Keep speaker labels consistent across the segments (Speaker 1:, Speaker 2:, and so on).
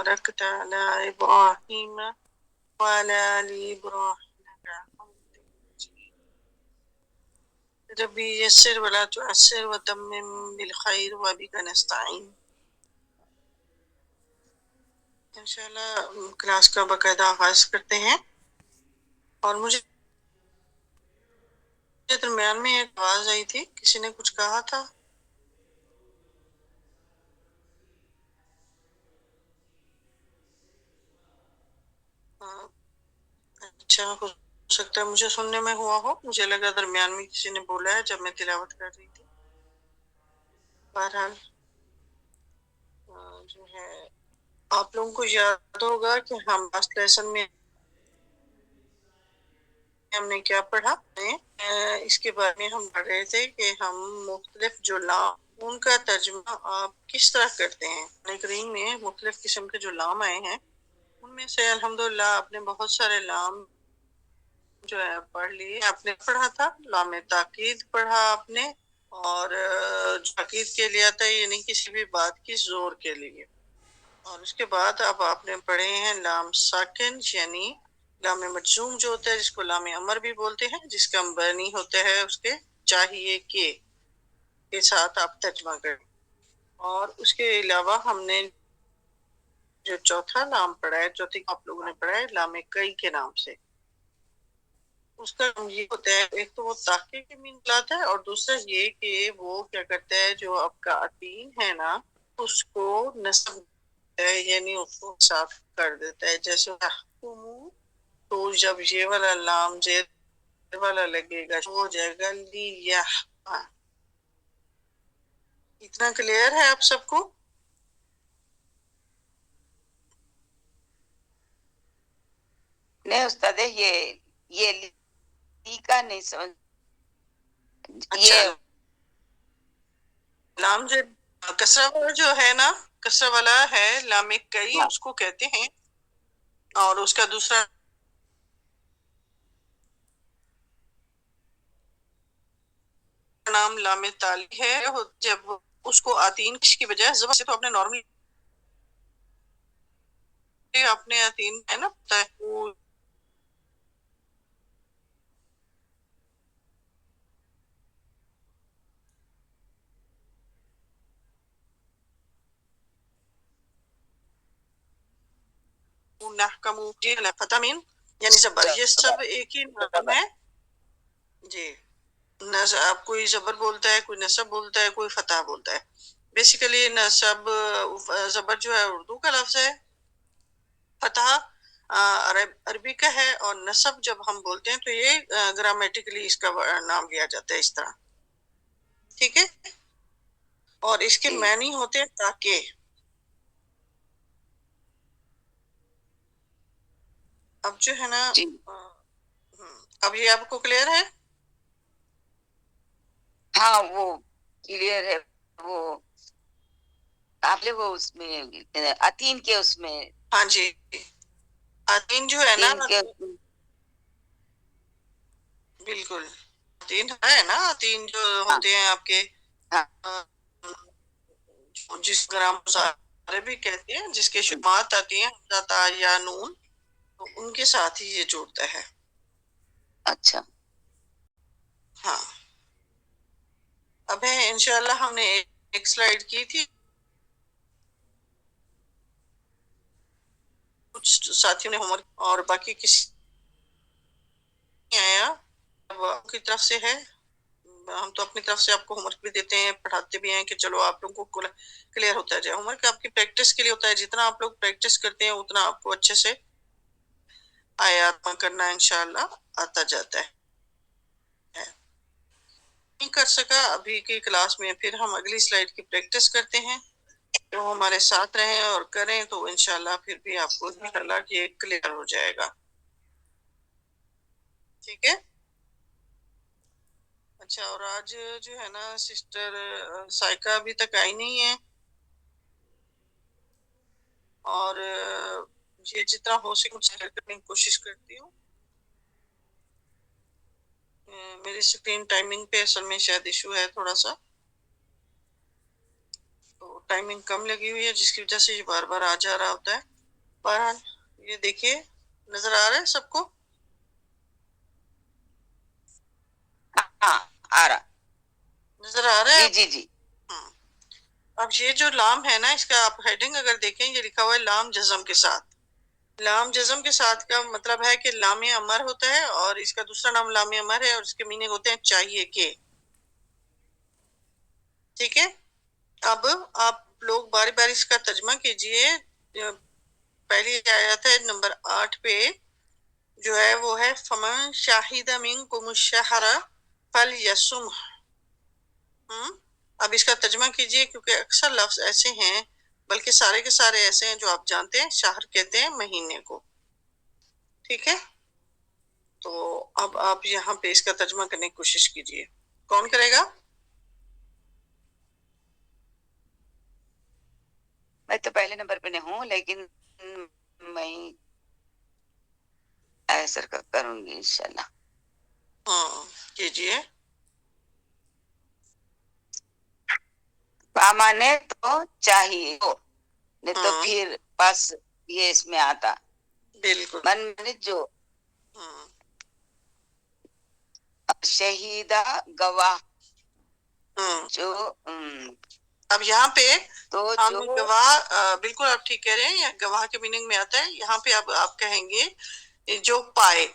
Speaker 1: باركت على إبراهيم وعلى آل إبراهيم ربي يسر ولا تعسر وتمم بالخير وبك نستعين. انشاءاللہ کلاس کا باقاعدہ آغاز کرتے ہیں. اور مجھے درمیان میں ایک آواز آئی تھی، کسی نے کچھ کہا تھا. اچھا، ہو سکتا ہے مجھے سننے میں ہوا ہو، مجھے لگا درمیان میں کسی نے بولا ہے جب میں تلاوت کر رہی تھی. بہرحال جو ہے آپ لوگوں کو یاد ہوگا کہ ہم لاسٹ لیسن میں ہم نے کیا پڑھا. اس کے بارے میں ہم پڑھ رہے تھے کہ ہم مختلف جو لام ان کا ترجمہ آپ کس طرح کرتے ہیں. قرآن کریم میں مختلف قسم کے جو لام آئے ہیں ان میں سے الحمدللہ آپ نے بہت سارے لام جو ہے پڑھ لیے. آپ نے پڑھا تھا لام تاکید پڑھا آپ نے، اور تاکید کے لیے آتا ہے یعنی کسی بھی بات کی زور کے لیے. اور اس کے بعد اب آپ نے پڑھے ہیں لام ساکن یعنی لام مجزوم جو ہوتا ہے، جس کو لام امر بھی بولتے ہیں، جس کا مبنی ہوتا ہے اس کے چاہیے کہ کے ساتھ آپ ترجمہ کریں. اور اس کے علاوہ ہم نے جو چوتھا لام پڑھا ہے، چوتھی آپ لوگوں نے پڑھا ہے لام کئی کے نام سے. اس کا یہ ہوتا ہے ایک تو وہ تاکید کے مین لاتا ہے، اور دوسرا یہ کہ وہ کیا کرتا ہے جو آپ کا عتیم ہے نا اس کو نصب یعنی اس کو صاف کر دیتا ہے. جیسے تو جب یہ والا لام زید والا لگے گا ہو جائے گا لیہ. اتنا کلیئر ہے آپ سب کو؟
Speaker 2: نہیں استاد، یہ لی کا نہیں سمجھ.
Speaker 1: اچھا، لام زید کسرہ والا جو ہے نا، کسرہ والا ہے لام کئی اس کو کہتے ہیں. اور اس کا دوسرا نام لام تالی ہے. جب اس کو آتین کی بجائے زبر سے تو اپنے نارمل اپنے آتین ہے نا فتامین یعنی زبر، یہ سب ایک ہی نام ہے. جی، آپ کوئی زبر بولتا ہے، کوئی نصب بولتا ہے، کوئی فتح بولتا ہے. بیسیکلی نصب زبر جو ہے اردو کا لفظ ہے، فتح عربی کا ہے، اور نصب جب ہم بولتے ہیں تو یہ گرامیٹیکلی اس کا نام لیا جاتا ہے اس طرح. ٹھیک ہے، اور اس کے معنی ہوتے ہیں تاکہ. اب جو ہے نا اب یہ آپ کو کلیئر ہے؟
Speaker 2: ہاں وہ کلیئر ہے. وہ آپ نے وہ اس میں عتین کے اس میں،
Speaker 1: ہاں جی، عتین جو ہے نا بالکل عتین ہے نا، عتین جو ہوتے ہیں آپ کے جس گرام سارے بھی کہتے ہیں جس کے شمات آتی ہیں تا یا نون، تو ان کے ساتھ ہی یہ جوڑتا ہے.
Speaker 2: اچھا
Speaker 1: ہاں، اب ہے انشاءاللہ ہم نے ایک سلائیڈ کی تھی، کچھ ساتھیوں نے ہوم ورک اور باقی کسی آیا کی طرف سے ہے. ہم تو اپنی طرف سے آپ کو ہوم ورک بھی دیتے ہیں، پڑھاتے بھی ہیں کہ چلو آپ لوگوں کو کلیئر ہوتا جائے. ہوم ورک آپ کی پریکٹس کے لیے ہوتا ہے، جتنا آپ لوگ پریکٹس کرتے ہیں اتنا آپ کو اچھے سے آیات کرنا انشاءاللہ آتا جاتا ہے. نہیں کر سکا ابھی کی کلاس میں، پھر ہم اگلی سلائیڈ کی پریکٹس کرتے ہیں. تو ہمارے ساتھ رہیں اور کریں تو انشاءاللہ پھر بھی آپ کو انشاءاللہ یہ کلیئر ہو جائے گا. ٹھیک ہے. اچھا، اور آج جو ہے نا سسٹر سائقہ ابھی تک آئی نہیں ہے، اور یہ جتنا ہو سکے مجھ سے کرنے کی کوشش کرتی ہوں. میری اسکرین ٹائمنگ پہ اصل میں شاید ایشو ہے تھوڑا سا، تو ٹائمنگ کم لگی ہوئی ہے جس کی وجہ سے یہ بار بار آ جا رہا ہوتا ہے. بہرحال یہ دیکھیے نظر آ رہا ہے سب کو؟
Speaker 2: ہاں آ رہا.
Speaker 1: نظر آ رہا ہے؟
Speaker 2: جی جی جی.
Speaker 1: اب یہ جو لام ہے نا اس کا آپ ہیڈنگ اگر دیکھیں یہ لکھا ہوا ہے لام جزم کے ساتھ. لام جزم کے ساتھ کا مطلب ہے کہ لام امر ہوتا ہے اور اس کا دوسرا نام لام امر ہے اور اس کے میننگ ہوتے ہیں چاہیے کہ. ٹھیک ہے. اب آپ لوگ باری باری اس کا ترجمہ کیجئے. پہلی آیت ہے نمبر 8 پہ جو ہے وہ ہے فمن شاہد منکم الشہر فلیصمہ. اب اس کا ترجمہ کیجئے کیونکہ اکثر لفظ ایسے ہیں بلکہ سارے کے سارے ایسے ہیں جو آپ جانتے ہیں شہر کہتے ہیں مہینے کو. ٹھیک ہے. تو اب آپ یہاں پہ اس کا ترجمہ کرنے کی کوشش کیجئے. کون کرے گا؟
Speaker 2: میں تو پہلے نمبر پہ نہیں ہوں لیکن میں ایسا کروں گی انشاءاللہ.
Speaker 1: کیجئے.
Speaker 2: مانے تو چاہیے نہیں تو
Speaker 1: ہاں
Speaker 2: پھر بس یہ اس میں آتا
Speaker 1: بالکل.
Speaker 2: من مانے جو
Speaker 1: ہاں
Speaker 2: شہیدہ گواہ
Speaker 1: ہاں.
Speaker 2: جو
Speaker 1: اب یہاں پہ
Speaker 2: تو
Speaker 1: ہم
Speaker 2: جو
Speaker 1: گواہ بالکل آپ ٹھیک کہہ رہے ہیں. گواہ کے میننگ میں آتا ہے. یہاں پہ اب آپ کہیں گے جو پائے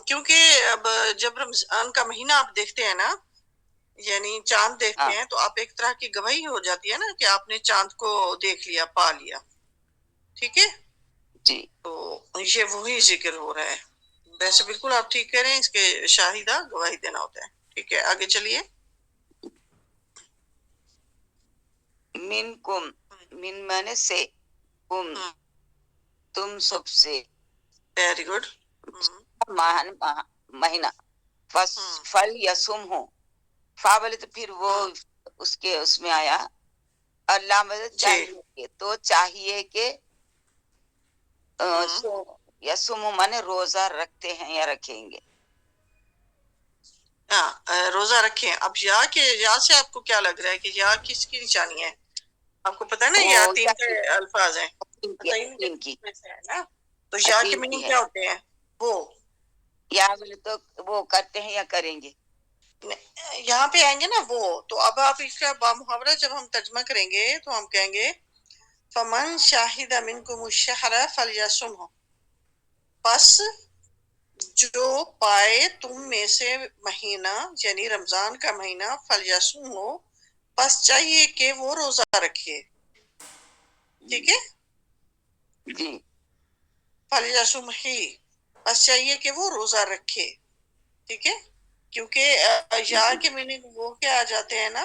Speaker 1: کیونکہ اب جب رمضان کا مہینہ آپ دیکھتے ہیں نا یعنی چاند دیکھتے
Speaker 2: ہاں
Speaker 1: ہیں تو آپ ایک طرح کی گواہی ہو جاتی ہے نا کہ آپ نے چاند کو دیکھ لیا پا لیا. ٹھیک ہے.
Speaker 2: جی
Speaker 1: تو یہ وہی ذکر ہو رہا ہے. ویسے بالکل آپ ٹھیک کہہ رہے ہیں اس کے شاہدہ گواہی دینا ہوتا ہے. ٹھیک ہے آگے چلیے.
Speaker 2: من کم من مانے سے کم تم سب سے
Speaker 1: ویری گڈ.
Speaker 2: مہینہ فل یسم ہو فا بولے تو پھر وہ اس کے اس میں آیا اللہ مدد
Speaker 1: جی
Speaker 2: چاہیے تو چاہیے کہ یسم مانے روزہ رکھتے ہیں یا رکھیں گے.
Speaker 1: ہاں روزہ رکھیں. اب یا کے یا سے آپ کو کیا لگ رہا ہے کہ یا کس کی نشانی ہے؟ آپ کو پتا ہے نا
Speaker 2: وہ
Speaker 1: یا تین کے الفاظ ہیں. بتائیے مجھے
Speaker 2: یقین کی
Speaker 1: میں سے ہے نا تو یا کے
Speaker 2: یقین کی
Speaker 1: میننگ
Speaker 2: ہے
Speaker 1: کیا ہوتے ہیں؟ وہ
Speaker 2: یا بولے تو وہ کرتے ہیں یا کریں گے.
Speaker 1: یہاں پہ آئیں گے نا وہ تو اب آپ اس کا بامحاورہ جب ہم ترجمہ کریں گے تو ہم کہیں گے فمن شاہد منکم الشہر فلیصمہ. پس جو پائے تم میں سے مہینہ یعنی رمضان کا مہینہ فلیصمہ پس چاہیے کہ وہ روزہ رکھے. ٹھیک ہے.
Speaker 2: جی
Speaker 1: فلیصمہ ہی بس چاہیے کہ وہ روزہ رکھے. ٹھیک ہے. کیونکہ یا کے میننگ وہ کیا آ جاتے ہیں نا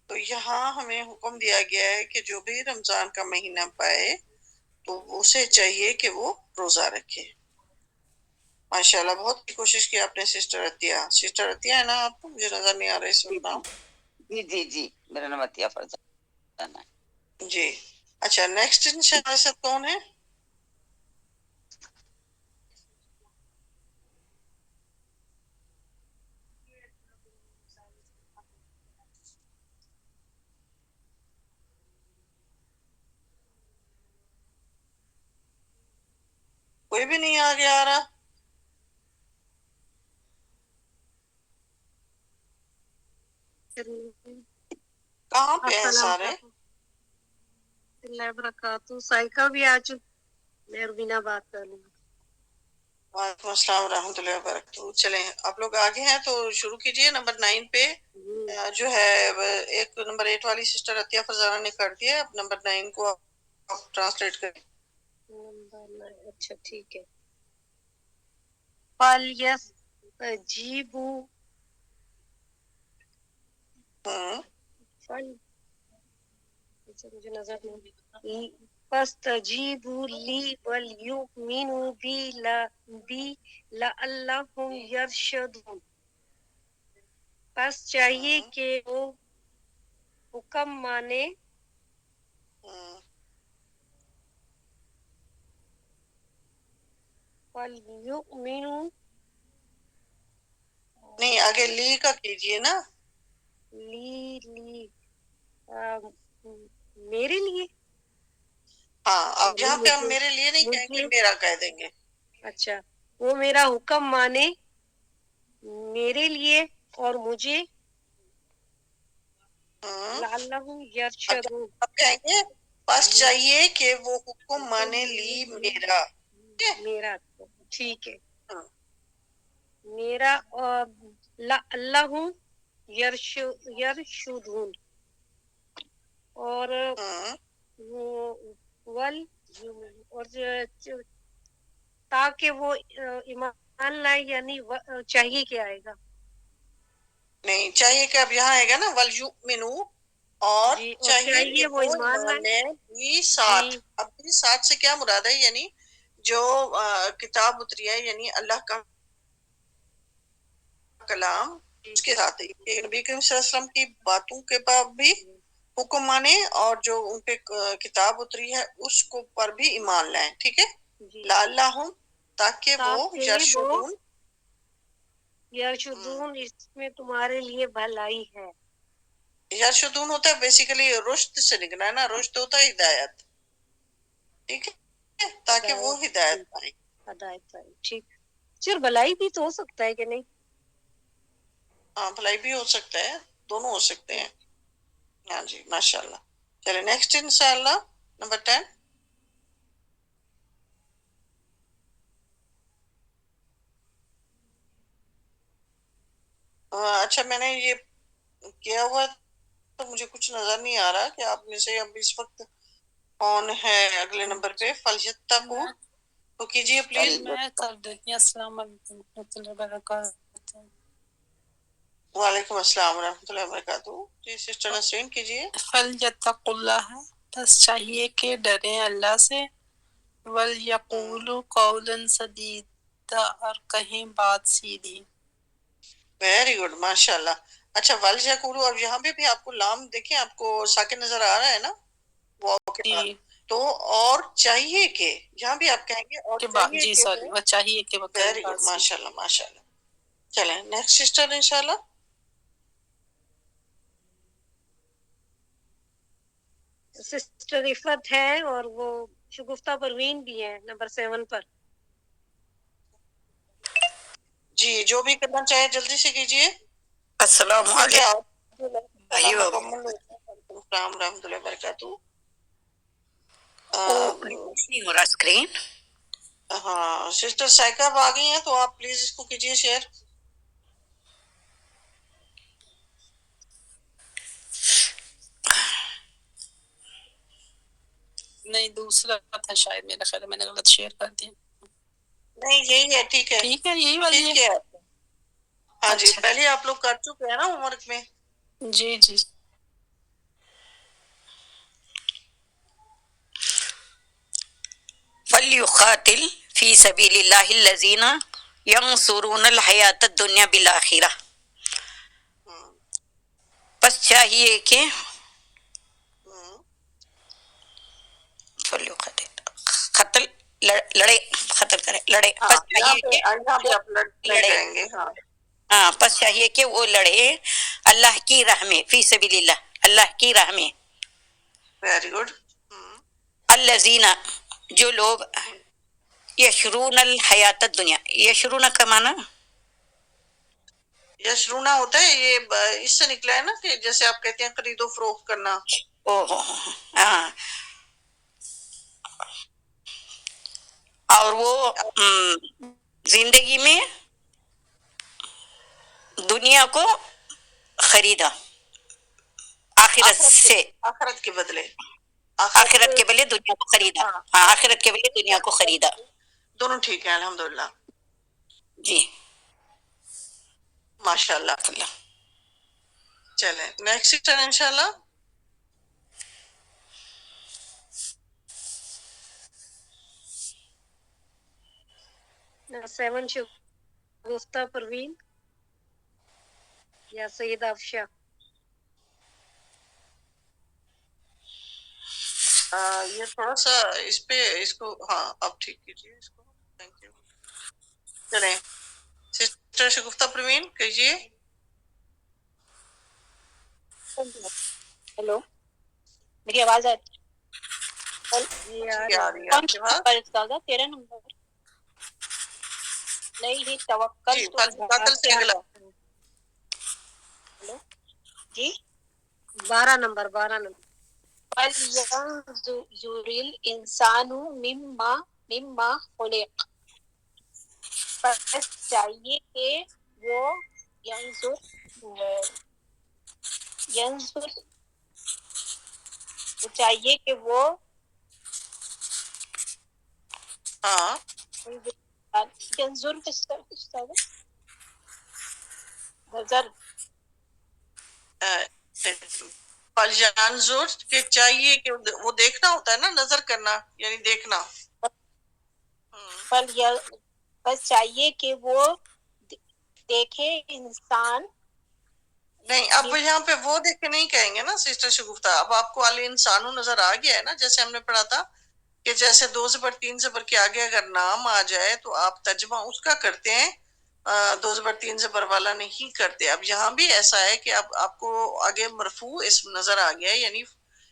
Speaker 1: تو یہاں ہمیں حکم دیا گیا ہے کہ جو بھی رمضان کا مہینہ پائے تو اسے چاہیے کہ وہ روزہ رکھے. ماشاءاللہ بہت کوشش کی آپ نے سسٹر عطیہ. سسٹر عطیہ ہے نا آپ کو؟ مجھے نظر نہیں آ رہا اس
Speaker 2: جی
Speaker 1: وقت
Speaker 2: جی
Speaker 1: نام.
Speaker 2: جی جی جی میرا نام عطیہ فرزانہ ہے.
Speaker 1: جی اچھا نیکسٹ انشاءاللہ کون ہے؟ کوئی بھی نہیں آگے آ رہا. کہاں پہ ہیں
Speaker 3: السلام
Speaker 1: سارے؟
Speaker 3: علیکم اللہ وبرکاتہ. سائیکہ بھی آج مہربینہ بات کر لوں.
Speaker 1: وعلیکم السلام ورحمۃ اللہ وبرکاتہ. چلیں آپ لوگ آگے ہیں تو شروع کیجئے. نمبر 9 پہ جو ہے ایک نمبر 8 والی سسٹر عطیہ فرزانہ نے کر دیا. اب نمبر 9 کو آپ ٹرانسلیٹ کریں.
Speaker 3: اچھا ٹھیک ہے. فَلْيَسْتَجِیبُوا مجھے نظر نہیں. فَاسْتَجِیبُوا لِی وَلْیُؤْمِنُوا بِی لَعَلَّهُمْ یَرْشُدُونَ. پس چاہیے کہ وہ حکم مانے وَلْیُؤْمِنُوا
Speaker 1: نہیں آگے لی کا کیجئے نا.
Speaker 3: میرے لیے
Speaker 1: ہاں اب یہاں پہ ہم
Speaker 3: مجھے
Speaker 1: میرے لیے نہیں کہیں گے،
Speaker 3: مجھے
Speaker 1: میرا کہہ دیں گے.
Speaker 3: اچھا وہ میرا حکم مانے میرے لیے اور مجھے
Speaker 1: ہوں.
Speaker 3: لعلہ
Speaker 1: اب
Speaker 3: یرشدون
Speaker 1: اب کہیں گے بس چاہیے کہ وہ حکم مانے لی میرا. ٹھیک ہے؟
Speaker 3: میرا ٹھیک ہے
Speaker 1: ہاں.
Speaker 3: میرا اللہ یرشدون اور
Speaker 1: ہوں.
Speaker 3: ول اور تاکہ وہ ایمان لائے، یعنی چاہیے کیا آئے گا؟
Speaker 1: نہیں چاہیے کہ اب یہاں آئے گا نا وَلْيُؤْمِنُوا، اور
Speaker 3: جی اور
Speaker 1: چاہیے کہ وہ
Speaker 3: ایمان
Speaker 1: ایمان
Speaker 3: لائے.
Speaker 1: لیں بھی
Speaker 3: جی
Speaker 1: ساتھ. اب بھی ساتھ سے کیا مراد ہے؟ یعنی جو کتاب اتری ہے، یعنی اللہ کا کلام، اس کے ساتھ ہی کہ نبی کریم صلی اللہ علیہ وسلم کی باتوں کے بعد بھی حکم مانے، اور جو ان پہ کتاب اتری ہے اس کو پر بھی ایمان لائیں. ٹھیک ہے؟
Speaker 3: جی
Speaker 1: لعلہم، تاکہ وہ
Speaker 3: تاکہ وہ
Speaker 1: یرشدون.
Speaker 3: یرشدون، اس میں تمہارے لیے بھلائی ہے.
Speaker 1: یرشدون ہوتا ہے بیسیکلی رشد سے نکلا ہے نا، رشد ہوتا ہے ہدایت. ٹھیک ہے؟ تاکہ وہ ہدایت پائیں.
Speaker 3: ہدایت پائی. ٹھیک. سر بھلائی بھی تو ہو سکتا ہے کہ نہیں؟
Speaker 1: ہاں بھلائی بھی ہو سکتا ہے، دونوں ہو سکتے ہیں. ہاں جی ماشاء اللہ. چلے نیکسٹ انشاءاللہ نمبر 10. اچھا میں نے یہ کیا ہوا تو مجھے کچھ نظر نہیں آ رہا کہ آپ میں سے اب اس وقت کون ہے اگلے نمبر پہ. فَلْيَتَّقُوا، تو کیجیے پلیز.
Speaker 4: میں کر دیتی ہوں. السلام علیکم ورحمۃ اللہ وبرکاتہ.
Speaker 1: وعلیکم السلام ورحمۃ اللہ وبرکاتہ. جی سسٹر نسرین کیجیے.
Speaker 4: فَلْيَتَّقُوا اللَّهَ، بس چاہیے کہ ڈریں اللہ سے. وَلْيَقُولُوا قَوْلًا سَدِيدًا، اور کہیں بات سیدھی.
Speaker 1: ویری گڈ ماشاء اللہ. اچھا وَلْيَقُولُوا، اور یہاں پہ بھی آپ کو لام دیکھیں، آپ کو ساکن نظر آ رہا ہے نا واو کے بعد.
Speaker 4: جی
Speaker 1: تو اور چاہیے کہ، یہاں بھی آپ کہیں گے اور
Speaker 4: کہ بات،
Speaker 1: چاہیے
Speaker 4: جی
Speaker 1: کہ
Speaker 4: سوری،
Speaker 1: وہ.
Speaker 4: وہ چاہیے کہ وہ کہیں
Speaker 1: ویری
Speaker 4: بات
Speaker 1: گڈ
Speaker 4: سیدھی.
Speaker 1: ماشاء اللہ ماشاء اللہ. چلیں نیکسٹ سسٹر انشاءاللہ.
Speaker 3: سسٹر عفت ہے اور وہ شگفتہ پروین بھی ہے نمبر 7 پر.
Speaker 1: جی جو بھی کرنا چاہے جلدی سے کیجیے.
Speaker 2: السلام
Speaker 1: کیونکہ
Speaker 2: علیکم.
Speaker 1: آپ
Speaker 2: ایوہ.
Speaker 1: مکمل ہو گیا. وعلیکم السلام ورحمۃ اللہ وبرکاتہ.
Speaker 2: نہیں ہو رہا اسکرین.
Speaker 1: ہاں سسٹر سائیکہ اب آ گئی ہیں تو آپ پلیز اس کو کیجیے شیئر.
Speaker 4: نہیں دوسرا تھا شاید، میرا خیال ہے میں نے غلط شیئر کر دیا.
Speaker 1: نہیں یہی ہے. ٹھیک ہے
Speaker 4: ٹھیک ہے، یہی والی
Speaker 1: ٹھیک
Speaker 4: ہے.
Speaker 1: ہے. ہاں جی
Speaker 4: اچھا
Speaker 1: پہلے آپ لوگ کر چکے ہیں نا ہوم ورک میں.
Speaker 4: جی جی.
Speaker 2: فَلْيُقَاتِلْ فِي سَبِيلِ اللَّهِ الَّذِينَ يَنصُرُونَ الْحَيَاةَ الدُّنْيَا بِالْآخِرَةِ.
Speaker 1: ہوں.
Speaker 2: بس چاہیے کہ
Speaker 1: ہوں.
Speaker 2: فَلْيُقَاتِلْ، قتل، لڑے، قتل کرے، لڑے.
Speaker 1: ہاں
Speaker 2: بس چاہیے کہ
Speaker 1: یہاں پہ
Speaker 2: وہ
Speaker 1: آپ نہیں
Speaker 2: لڑے.
Speaker 1: کریں گے. ہاں
Speaker 2: ہاں بس چاہیے کہ وہ لڑے اللہ کی راہ میں، فی سبیل اللہ، اللہ کی راہ میں.
Speaker 1: Very good.
Speaker 2: الذین، جو لوگ یشرون الحیات الدنیا، یشرون کا معنی
Speaker 1: یشرونا ہوتا ہے یہ اس سے نکلا ہے نا کہ جیسے آپ کہتے ہیں خرید و فروخت کرنا.
Speaker 2: ہاں، اور وہ زندگی میں دنیا کو خریدا آخرت سے،
Speaker 1: آخرت کے بدلے.
Speaker 2: آخرت کے بلے دنیا کو خریدا.
Speaker 1: ہاں
Speaker 2: ہاں آخرت کے بلے دنیا کو خریدا.
Speaker 1: دونوں ٹھیک ہے الحمدللہ.
Speaker 2: جی
Speaker 1: ماشاء اللہ. چلیں نیکسٹ ٹرن انشاءاللہ.
Speaker 3: نمبر 7 شگفتہ پروین یا سید افشا.
Speaker 1: یہ تھوڑا سا اس پہ اس کو ہاں اب ٹھیک کیجیے اس کو. Thank you. چلیں سسٹر شگفتہ پروین کیجیے.
Speaker 5: ہیلو، میری آواز آتی؟
Speaker 3: جی آ
Speaker 1: جی آ
Speaker 3: رہی
Speaker 1: رہی
Speaker 3: ہے.
Speaker 1: ہے آپ کے پاس.
Speaker 4: نمبر استاذہ 13 نمبر نہیں توکل
Speaker 1: جی
Speaker 4: تو
Speaker 1: فل سے اگلا.
Speaker 4: ہلو جی
Speaker 3: 12 نمبر 12 نمبر.
Speaker 4: فَلْيَنْظُرِ الْإِنسَانُ مِمَّا خُلِقَ بس چاہیے کہ وہ ینظر چاہیے کہ وہ
Speaker 1: ہاں
Speaker 4: ینظر کس طرح نظر
Speaker 1: فَلْيَنْظُرْ کہ چاہیے کہ وہ دیکھنا ہوتا ہے نا, نظر کرنا یعنی دیکھنا.
Speaker 4: بس چاہیے کہ وہ دیکھے انسان.
Speaker 1: نہیں اب یہاں پہ وہ دیکھ کے نہیں کہیں گے نا سسٹر شگفتہ. اب آپ کو انسانو نظر آ گیا ہے نا, جیسے ہم نے پڑھا تھا کہ جیسے 2 زبر 3 زبر کے آگے اگر نام آ جائے تو آپ ترجمہ اس کا کرتے ہیں, 2 زبر 3 زبر والا نہیں کرتے. اب یہاں بھی ایسا ہے کہ اب آپ کو آگے مرفوع اسم نظر آ گیا ہے, یعنی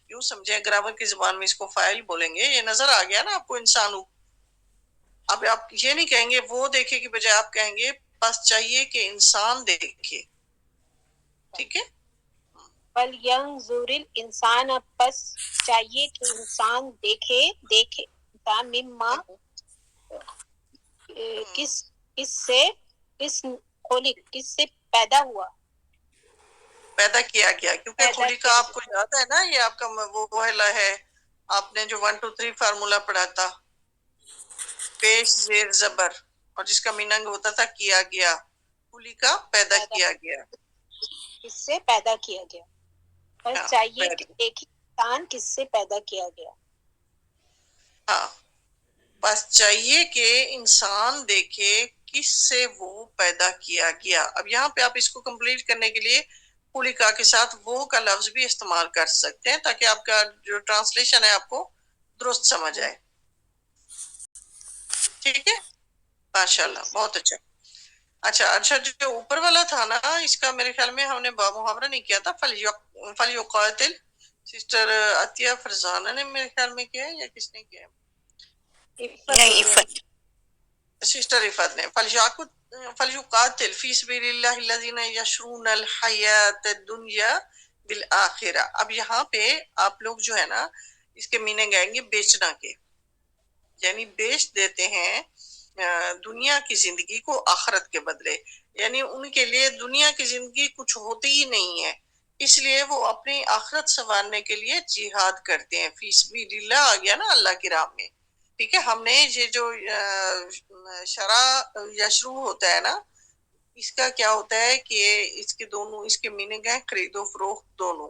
Speaker 1: یوں سمجھیں گرامر کی زبان میں اس کو فاعل بولیں گے. یہ نظر آ گیا نا آپ کو انسانو. اب آپ یہ نہیں کہیں گے وہ دیکھے کی بجائے آپ کہیں گے بس چاہیے کہ انسان دیکھے. ٹھیک ہے.
Speaker 4: فَلْيَنْظُرِ الْإِنسَانَ بس چاہیے کہ انسان دیکھے انسان مما کس سے پیدا ہوا,
Speaker 1: پیدا کیا گیا, کیونکہ
Speaker 4: پیدا
Speaker 1: خلی کا
Speaker 4: کیا
Speaker 1: آپ کو یاد ہے نا, یہ آپ کا وہ ہے آپ نے جو 1 2 3 فارمولا پڑھا تھا, پیش زیر زبر, اور جس کا میننگ ہوتا تھا کیا گیا. خلی کا پیدا کیا گیا.
Speaker 4: کس سے پیدا کیا گیا. بس
Speaker 1: ہاں
Speaker 4: چاہیے کہ
Speaker 1: پیدا.
Speaker 4: دیکھے انسان کس سے پیدا کیا گیا.
Speaker 1: ہاں بس چاہیے کہ انسان دیکھے کس سے وہ پیدا کیا گیا. اب یہاں پہ آپ اس کو کمپلیٹ کرنے کے لیے خلیقہ کے ساتھ وہ کا لفظ بھی استعمال کر سکتے ہیں تاکہ آپ کا جو ٹرانسلیشن ہے آپ کو درست سمجھ آئے. ٹھیک ہے, ماشاء اللہ, بہت اچھا. اچھا جو اوپر والا تھا نا, اس کا میرے خیال میں ہم نے محاورہ نہیں کیا تھا. فلیقاتل سسٹر عطیہ فرزانہ نے میرے خیال میں کیا ہے یا کس نے کیا ہے؟
Speaker 4: نہیں
Speaker 1: سسٹر عفت نے. فلیقاتل فی سبیل اللہ الذین یشرون الحیات الدنیا بالآخرہ. اب یہاں پہ آپ لوگ جو ہے نا اس کے میننگ آئیں گے بیچنا کے, یعنی بیچ دیتے ہیں دنیا کی زندگی کو آخرت کے بدلے. یعنی ان کے لیے دنیا کی زندگی کچھ ہوتی ہی نہیں ہے, اس لیے وہ اپنی آخرت سنوارنے کے لیے جہاد کرتے ہیں. فی سبیل اللہ آ گیا نا اللہ کی راہ میں. ٹھیک ہے, ہم نے یہ جو شرع یشرو ہوتا ہے نا, اس کا کیا ہوتا ہے کہ اس کے دونوں اس کے میننگ ہیں خرید و فروخت دونوں.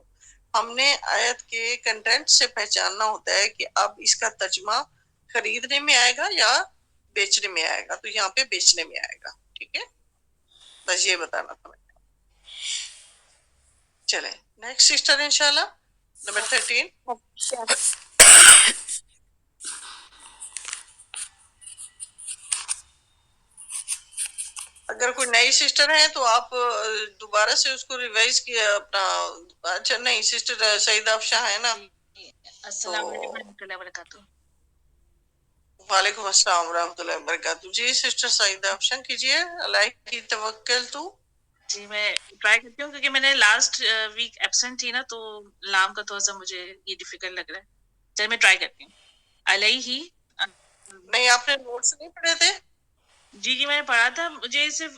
Speaker 1: ہم نے آیت کے کنٹینٹ سے پہچاننا ہوتا ہے کہ اب اس کا ترجمہ خریدنے میں آئے گا یا بیچنے میں آئے گا. تو یہاں پہ بیچنے میں آئے گا. ٹھیک ہے, بس یہ بتانا تھا میں. چلیں نیکسٹ سسٹر انشاءاللہ نمبر 13. اگر کوئی نئی سسٹر ہے تو آپ دوبارہ سے اس کو ریوائز کیا اپنا. اچھا نہیں, سسٹر سعیدہ افشاں ہے نا.
Speaker 5: السلام علیکم ورحمۃ اللہ وبرکاتہ.
Speaker 1: وعلیکم السلام ورحمۃ اللہ وبرکاتہ. جی سسٹر سعیدہ افشاں کیجیے. اللہ کی توکل تو.
Speaker 5: جی میں ٹرائی کرتی ہوں کیونکہ میں نے لاسٹ ویک ایبسنٹ تھی نا, تو لام کا تھوڑا سا مجھے یہ ڈیفیکلٹ لگ رہا ہے. چلیے میں ٹرائی کرتی ہوں. علیہ
Speaker 1: نہیں آپ نے نوٹس نہیں پڑھے تھے؟
Speaker 5: جی میں نے پڑھا تھا. مجھے صرف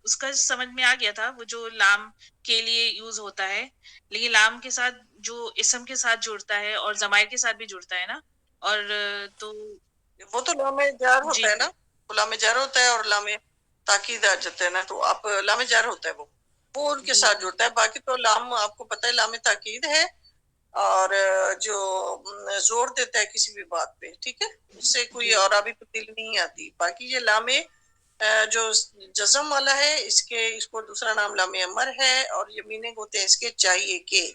Speaker 5: اس کا سمجھ میں آ گیا تھا وہ جو لام کے لیے یوز ہوتا ہے, لیکن لام کے ساتھ جو اسم کے ساتھ جڑتا ہے اور ضمائر کے ساتھ بھی جڑتا ہے نا, اور تو
Speaker 1: وہ تو لام جار
Speaker 5: جی
Speaker 1: ہوتا ہے نا, وہ لام جار ہوتا ہے اور لام تاکید آ جاتا ہے نا, تو آپ لام جار ہوتا ہے وہ ان کے
Speaker 5: جی
Speaker 1: ساتھ جڑتا ہے. باقی تو لام آپ کو پتہ ہے لام تاکید ہے اور جو زور دیتا ہے کسی بھی بات پہ. ٹھیک ہے, اس سے کوئی
Speaker 5: جی
Speaker 1: اور ابھی تبدیلی نہیں آتی. باقی یہ لام جو جزم والا ہے اس کو دوسرا نام لام امر ہے, اور یہ میننگ ہوتے ہیں اس کے چاہیے کے.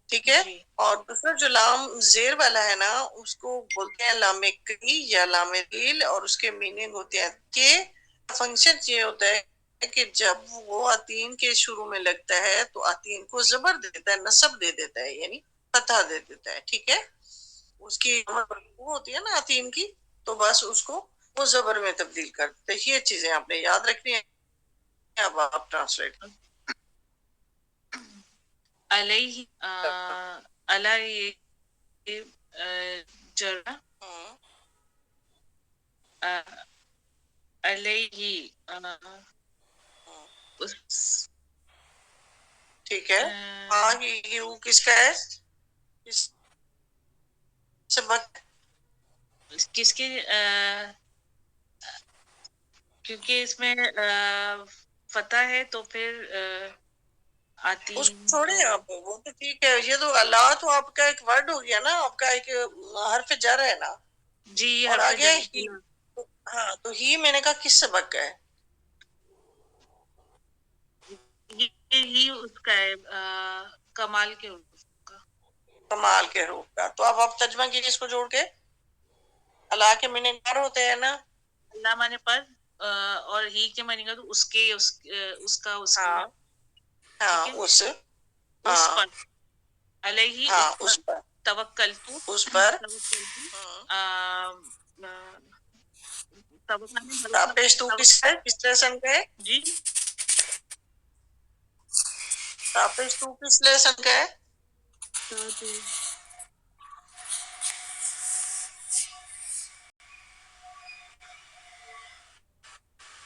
Speaker 1: ٹھیک ہے,
Speaker 5: جی
Speaker 1: اور دوسرا جو لام زیر والا ہے نا اس کو بولتے ہیں لام کئی یا لام دل, اور اس کے میننگ ہوتے ہیں کہ فنکشن یہ ہوتا ہے کہ جب وہ آتین کے شروع میں لگتا ہے تو آتین کو زبر دے دیتا ہے, نصب دے دیتا ہے, یعنی فتح دے دیتا ہے. ٹھیک ہے, اس کی مرفوع ہوتی ہے نا عتین کی، تو بس اس کو وہ زبر میں تبدیل کر دیتے. یہ چیزیں آپ نے یاد رکھنی ہیں. اب آپ ٹرانسلیٹ
Speaker 5: علیہ علیہ جرا علیہ اس
Speaker 1: ٹھیک ہے. ہاں یہ کس کا ہے؟ کس سبق؟
Speaker 5: کس کے کیونکہ اس میں فتح ہے تو پھر آتی
Speaker 1: اس کو چھوڑیں آپ، وہ تو ٹھیک ہے. یہ تو اللہ تو آپ کا ایک ورڈ ہو گیا نا، آپ کا ایک حرف جر ہے نا.
Speaker 5: جی
Speaker 1: اور
Speaker 5: حرف
Speaker 1: آگے
Speaker 5: جر.
Speaker 1: ہاں تو ہی میں نے کہا کس سبق کا ہے؟
Speaker 5: یہ اس کا ہے کمال کے حروف کا.
Speaker 1: کمال کے حروف کا. تو آپ ترجمہ کیجیے اس کو جوڑ کے. اللہ کے معنی کار ہوتے ہیں نا.
Speaker 5: اللہ مانے پر اور ہی کے معنی کا تو اس کے اس کا اس کی.
Speaker 1: ہاں ہاں
Speaker 5: ٹھیک ہے.
Speaker 1: اس
Speaker 5: اس
Speaker 1: ہاں
Speaker 5: پر علیہ
Speaker 1: ہاں اس پر
Speaker 5: توکلتو
Speaker 1: اس پر تاپش تو کس ہے؟ کس لیسن کا ہے؟
Speaker 5: جی
Speaker 1: تاپش تو کس لیسن کا ہے؟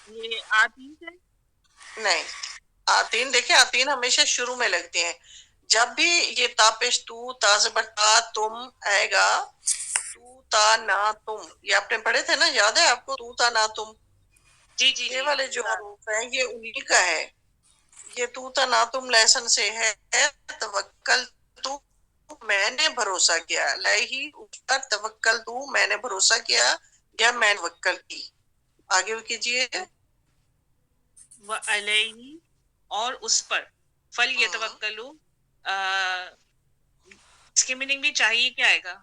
Speaker 5: یہ آتی ہے.
Speaker 1: نہیں، آتین دیکھیں، آتین ہمیشہ شروع میں لگتے ہیں. جب بھی یہ تاپش تو تا زبر تا تم آئے گا، تو تا نا تم، یہ آپ نے پڑھے تھے نا، یاد ہے آپ کو؟ تو تا نا تم،
Speaker 5: جی جی
Speaker 1: یہ والے جو حروف ہیں یہ انہی کا ہے. یہ تو تا نا تم لیسن سے ہے. توکل تو میں نے بھروسہ کیا، علیہ اس پر، توکل تو میں نے بھروسہ کیا یا میں نے توکل کی. آگے وہ کیجیے.
Speaker 5: وعلیہ اور اس پر فل یتوکلوا اس کی میننگ بھی چاہیے کیا آئے گا؟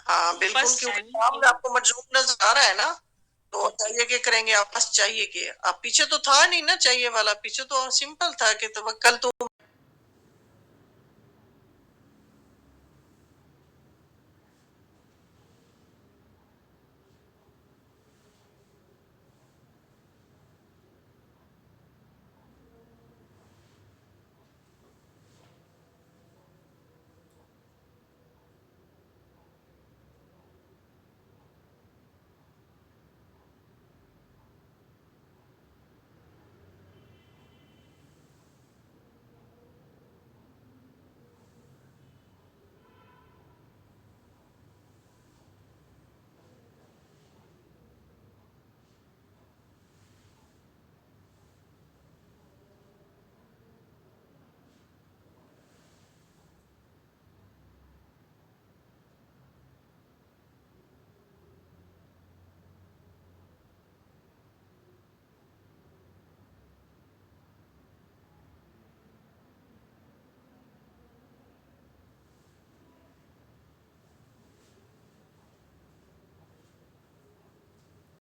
Speaker 1: ہاں بالکل،
Speaker 5: بس
Speaker 1: کیونکہ کام میں آپ کو مجروح نظر آ رہا ہے نا، تو چاہیے کہ کریں گے آپ. بس چاہیے کہ آپ، پیچھے تو تھا نہیں نا چاہیے والا، پیچھے تو سمپل تھا کہ توکل تو